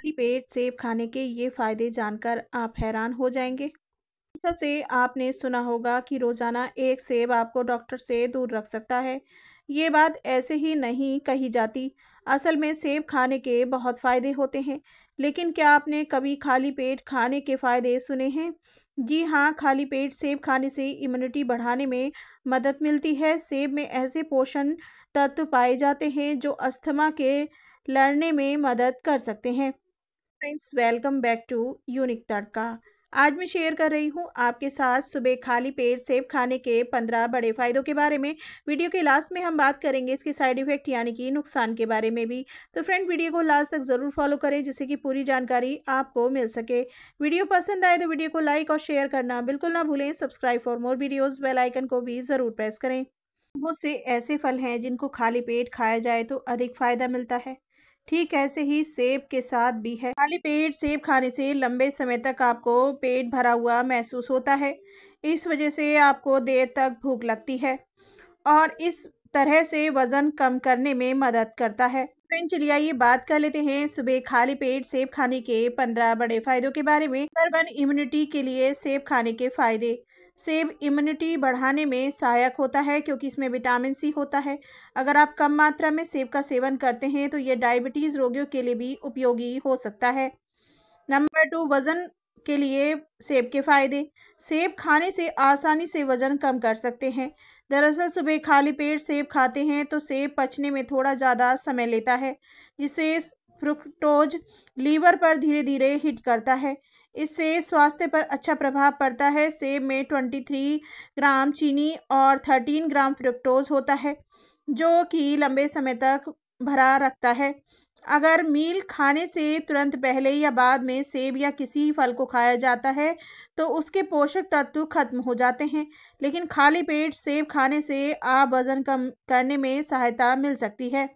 खाली पेट सेब खाने के ये फ़ायदे जानकर आप हैरान हो जाएंगे। हमेशा से आपने सुना होगा कि रोज़ाना एक सेब आपको डॉक्टर से दूर रख सकता है। ये बात ऐसे ही नहीं कही जाती। असल में सेब खाने के बहुत फ़ायदे होते हैं। लेकिन क्या आपने कभी खाली पेट खाने के फ़ायदे सुने हैं? जी हाँ, खाली पेट सेब खाने से इम्यूनिटी बढ़ाने में मदद मिलती है। सेब में ऐसे पोषण तत्व पाए जाते हैं जो अस्थमा के लड़ने में मदद कर सकते हैं। Friends, welcome back to unique tadka. आज मैं शेयर कर रही हूँ आपके साथ सुबह खाली पेट सेब खाने के 15 बड़े फ़ायदों के बारे में। वीडियो के लास्ट में हम बात करेंगे इसके साइड इफ़ेक्ट यानी कि नुकसान के बारे में भी। तो फ्रेंड, वीडियो को लास्ट तक ज़रूर फॉलो करें जिससे कि पूरी जानकारी आपको मिल सके। वीडियो पसंद आए तो वीडियो को लाइक और शेयर करना बिल्कुल ना भूलें। Subscribe for more videos, bell icon को भी ज़रूर प्रेस करें। बहुत से ऐसे फल हैं जिनको खाली पेट खाया जाए तो अधिक फायदा मिलता है। ठीक ऐसे ही सेब के साथ भी है। खाली पेट सेब खाने से लंबे समय तक आपको पेट भरा हुआ महसूस होता है। इस वजह से आपको देर तक भूख लगती है और इस तरह से वजन कम करने में मदद करता है। फ्रेंड, चलिए आइए बात कर लेते हैं सुबह खाली पेट सेब खाने के 15 बड़े फायदों के बारे में। नंबर 1, इम्यूनिटी के लिए सेब खाने के फायदे। सेब इम्यूनिटी बढ़ाने में सहायक होता है क्योंकि इसमें विटामिन सी होता है। अगर आप कम मात्रा में सेब का सेवन करते हैं तो ये डायबिटीज़ रोगियों के लिए भी उपयोगी हो सकता है। नंबर 2, वज़न के लिए सेब के फ़ायदे। सेब खाने से आसानी से वज़न कम कर सकते हैं। दरअसल सुबह खाली पेट सेब खाते हैं तो सेब पचने में थोड़ा ज़्यादा समय लेता है, जिससे फ्रुक्टोज लीवर पर धीरे-धीरे हिट करता है। इससे स्वास्थ्य पर अच्छा प्रभाव पड़ता है। सेब में 23 ग्राम चीनी और 13 ग्राम फ्रुक्टोज होता है, जो कि लंबे समय तक भरा रखता है। अगर मील खाने से तुरंत पहले या बाद में सेब या किसी फल को खाया जाता है तो उसके पोषक तत्व खत्म हो जाते हैं। लेकिन खाली पेट सेब खाने से आप वजन कम करने में सहायता मिल सकती है।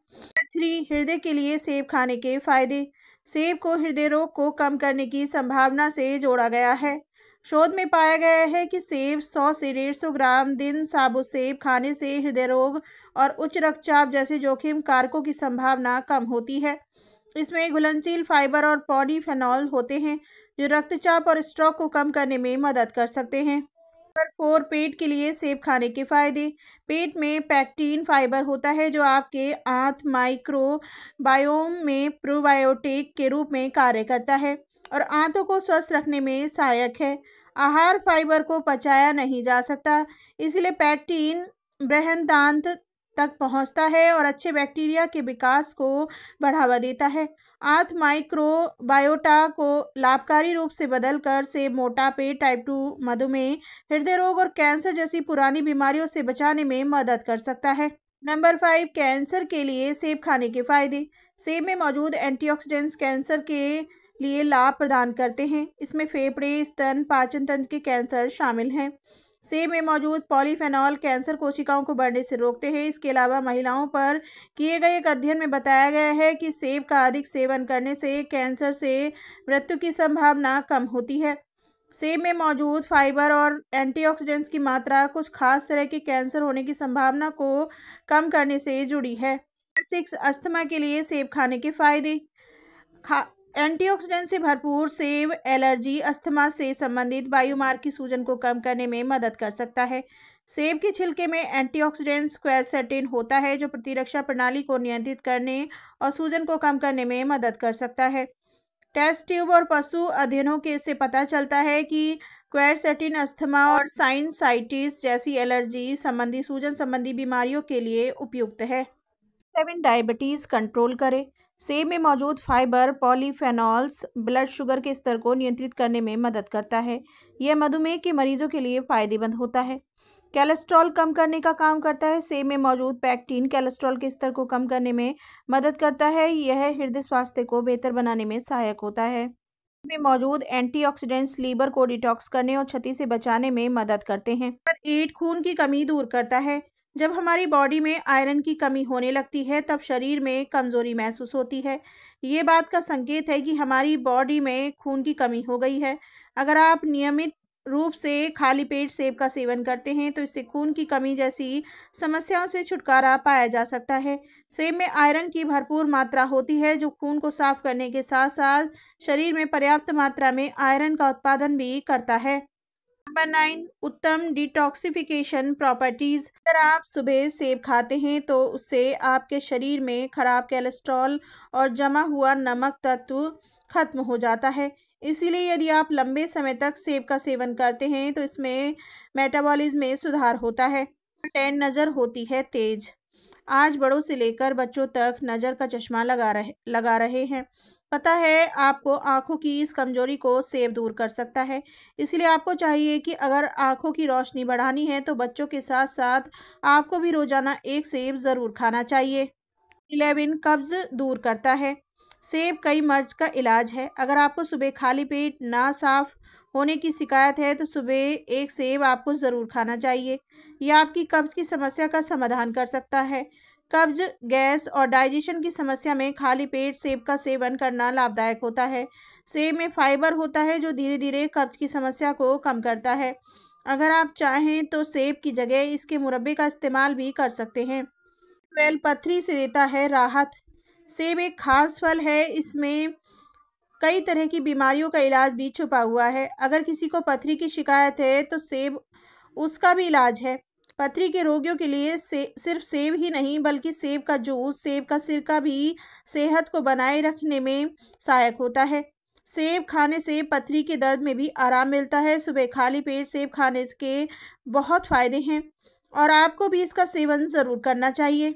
3, हृदय के लिए सेब खाने के फायदे। सेब को हृदय रोग को कम करने की संभावना से जोड़ा गया है। शोध में पाया गया है कि सेब 100 से 150 ग्राम दिन साबुत सेब खाने से हृदय रोग और उच्च रक्तचाप जैसे जोखिम कारकों की संभावना कम होती है। इसमें घुलनशील फाइबर और पॉलीफेनॉल होते हैं जो रक्तचाप और स्ट्रोक को कम करने में मदद कर सकते हैं। नंबर 4, पेट के लिए सेब खाने के फायदे। पेट में पैक्टिन फाइबर होता है जो आपके आंत माइक्रोबायोम में प्रोबायोटिक के रूप में कार्य करता है और आंतों को स्वस्थ रखने में सहायक है। आहार फाइबर को पचाया नहीं जा सकता, इसलिए पैक्टिन बृहदान्त तक पहुंचता है और अच्छे बैक्टीरिया के विकास को बढ़ावा देता है। आंत माइक्रोबायोटा को लाभकारी रूप से बदलकर सेब मोटापे, टाइप 2 मधुमेह, हृदय रोग और कैंसर जैसी पुरानी बीमारियों से बचाने में मदद कर सकता है। नंबर 5, कैंसर के लिए सेब खाने के फायदे। सेब में मौजूद एंटीऑक्सीडेंट्स कैंसर के लिए लाभ प्रदान करते हैं। इसमें फेफड़े, स्तन, पाचन तंत्र के कैंसर शामिल हैं। सेब में मौजूद पॉलीफेनॉल कैंसर कोशिकाओं को बढ़ने से रोकते हैं। इसके अलावा महिलाओं पर किए गए एक अध्ययन में बताया गया है कि सेब का अधिक सेवन करने से कैंसर से मृत्यु की संभावना कम होती है। सेब में मौजूद फाइबर और एंटीऑक्सीडेंट्स की मात्रा कुछ खास तरह के कैंसर होने की संभावना को कम करने से जुड़ी है। 6, अस्थमा के लिए सेब खाने के फायदे। एंटीऑक्सीडेंट से भरपूर सेब एलर्जी, अस्थमा से संबंधित वायुमार्ग की सूजन को कम करने में मदद कर सकता है। सेब के छिलके में एंटीऑक्सीडेंट क्वेरसेटिन होता है जो प्रतिरक्षा प्रणाली को नियंत्रित करने और सूजन को कम करने में मदद कर सकता है। टेस्ट ट्यूब और पशु अध्ययनों के से पता चलता है कि क्वेरसेटिन अस्थमा और साइनसाइटिस जैसी एलर्जी संबंधी सूजन संबंधी बीमारियों के लिए उपयुक्त है। 7, डायबिटीज़ कंट्रोल करें। सेब में मौजूद फाइबर पॉलीफेनॉल्स ब्लड शुगर के स्तर को नियंत्रित करने में मदद करता है। यह मधुमेह के मरीजों के लिए फायदेमंद होता है। कोलेस्ट्रॉल कम करने का काम करता है। सेब में मौजूद पैक्टिन कोलेस्ट्रॉल के स्तर को कम करने में मदद करता है। यह हृदय स्वास्थ्य को बेहतर बनाने में सहायक होता है। में मौजूद एंटीऑक्सीडेंट्स लीवर को डिटॉक्स करने और क्षति से बचाने में मदद करते हैं। नंबर 8, खून की कमी दूर करता है। जब हमारी बॉडी में आयरन की कमी होने लगती है तब शरीर में कमजोरी महसूस होती है। ये बात का संकेत है कि हमारी बॉडी में खून की कमी हो गई है। अगर आप नियमित रूप से खाली पेट सेब का सेवन करते हैं तो इससे खून की कमी जैसी समस्याओं से छुटकारा पाया जा सकता है। सेब में आयरन की भरपूर मात्रा होती है जो खून को साफ करने के साथ साथ शरीर में पर्याप्त मात्रा में आयरन का उत्पादन भी करता है। नंबर 9, उत्तम डिटॉक्सिफिकेशन प्रॉपर्टीज। अगर आप सुबह सेब खाते हैं तो उससे आपके शरीर में खराब कोलेस्ट्रॉल और जमा हुआ नमक तत्व खत्म हो जाता है। इसीलिए यदि आप लंबे समय तक सेब का सेवन करते हैं तो इसमें मेटाबॉलिज्म में सुधार होता है। 10, नज़र होती है तेज। आज बड़ों से लेकर बच्चों तक नज़र का चश्मा लगा रहे हैं। पता है आपको आँखों की इस कमज़ोरी को सेब दूर कर सकता है। इसलिए आपको चाहिए कि अगर आँखों की रोशनी बढ़ानी है तो बच्चों के साथ-साथ आपको भी रोज़ाना 1 सेब ज़रूर खाना चाहिए। 11, कब्ज़ दूर करता है। सेब कई मर्ज़ का इलाज है। अगर आपको सुबह खाली पेट ना साफ़ होने की शिकायत है तो सुबह 1 सेब आपको ज़रूर खाना चाहिए। यह आपकी कब्ज़ की समस्या का समाधान कर सकता है। कब्ज़, गैस और डाइजेशन की समस्या में खाली पेट सेब का सेवन करना लाभदायक होता है। सेब में फाइबर होता है जो धीरे-धीरे कब्ज़ की समस्या को कम करता है। अगर आप चाहें तो सेब की जगह इसके मुरब्बे का इस्तेमाल भी कर सकते हैं। 12, पथरी से देता है राहत। सेब एक खास फल है, इसमें कई तरह की बीमारियों का इलाज भी छुपा हुआ है। अगर किसी को पथरी की शिकायत है तो सेब उसका भी इलाज है। पथरी के रोगियों के लिए सिर्फ सेब ही नहीं बल्कि सेब का जूस, सेब का सिरका भी सेहत को बनाए रखने में सहायक होता है। सेब खाने से पथरी के दर्द में भी आराम मिलता है। सुबह खाली पेट सेब खाने के बहुत फ़ायदे हैं और आपको भी इसका सेवन ज़रूर करना चाहिए।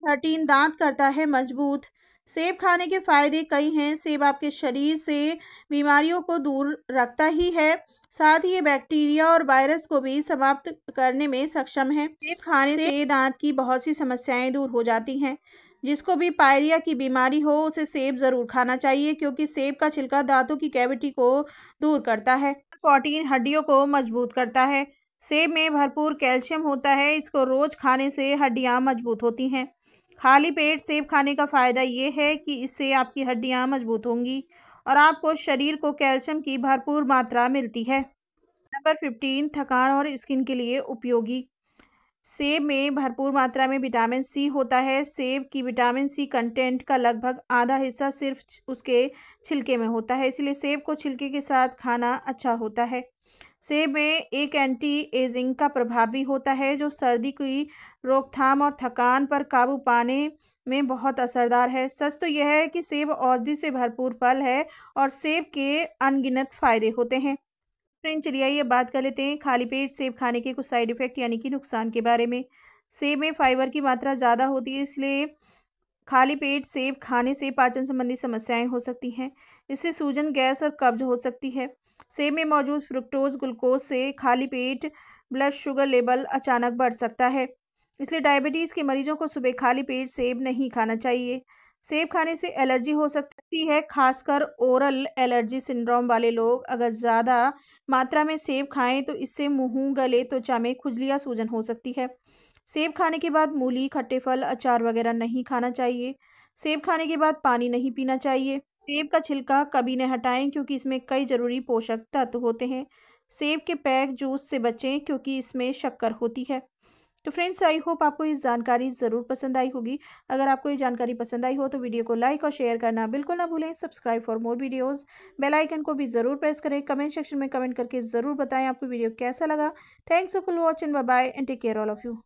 13, दांत करता है मजबूत। सेब खाने के फायदे कई हैं। सेब आपके शरीर से बीमारियों को दूर रखता ही है, साथ ही ये बैक्टीरिया और वायरस को भी समाप्त करने में सक्षम है। सेब खाने से दांत की बहुत सी समस्याएं दूर हो जाती हैं। जिसको भी पायरिया की बीमारी हो उसे सेब ज़रूर खाना चाहिए क्योंकि सेब का छिलका दांतों की कैविटी को दूर करता है। 14, हड्डियों को मजबूत करता है। सेब में भरपूर कैल्शियम होता है, इसको रोज खाने से हड्डियां मजबूत होती हैं। खाली पेट सेब खाने का फ़ायदा ये है कि इससे आपकी हड्डियां मजबूत होंगी और आपको शरीर को कैल्शियम की भरपूर मात्रा मिलती है। नंबर 15, थकान और स्किन के लिए उपयोगी। सेब में भरपूर मात्रा में विटामिन सी होता है। सेब की विटामिन सी कंटेंट का लगभग आधा हिस्सा सिर्फ उसके छिलके में होता है, इसलिए सेब को छिलके के साथ खाना अच्छा होता है। सेब में एक एंटी एजिंग का प्रभाव भी होता है जो सर्दी की रोकथाम और थकान पर काबू पाने में बहुत असरदार है। सच तो यह है कि सेब औषधि से भरपूर फल है और सेब के अनगिनत फायदे होते हैं। फ्रेंड चलिए आइए बात कर लेते हैं खाली पेट सेब खाने के कुछ साइड इफ़ेक्ट यानी कि नुकसान के बारे में। सेब में फाइबर की मात्रा ज़्यादा होती है, इसलिए खाली पेट सेब खाने से पाचन संबंधी समस्याएं हो सकती हैं। इससे सूजन, गैस और कब्ज हो सकती है। सेब में मौजूद फ्रुक्टोज ग्लूकोज से खाली पेट ब्लड शुगर लेवल अचानक बढ़ सकता है, इसलिए डायबिटीज़ के मरीजों को सुबह खाली पेट सेब नहीं खाना चाहिए। सेब खाने से एलर्जी हो सकती है, खासकर ओरल एलर्जी सिंड्रोम वाले लोग अगर ज़्यादा मात्रा में सेब खाएं तो इससे मुंह, गले, त्वचा में खुजली या सूजन हो सकती है। सेब खाने के बाद मूली, खट्टे फल, अचार वगैरह नहीं खाना चाहिए। सेब खाने के बाद पानी नहीं पीना चाहिए। सेब का छिलका कभी न हटाएं क्योंकि इसमें कई जरूरी पोषक तत्व होते हैं। सेब के पैक जूस से बचें क्योंकि इसमें शक्कर होती है। तो फ्रेंड्स आई होप आपको ये जानकारी ज़रूर पसंद आई होगी। अगर आपको ये जानकारी पसंद आई हो तो वीडियो को लाइक और शेयर करना बिल्कुल ना भूलें। Subscribe for more videos, bell icon को भी ज़रूर प्रेस करें। कमेंट सेक्शन में कमेंट करके ज़रूर बताएं आपको वीडियो कैसा लगा। Thanks for watching, bye bye and take care all of you.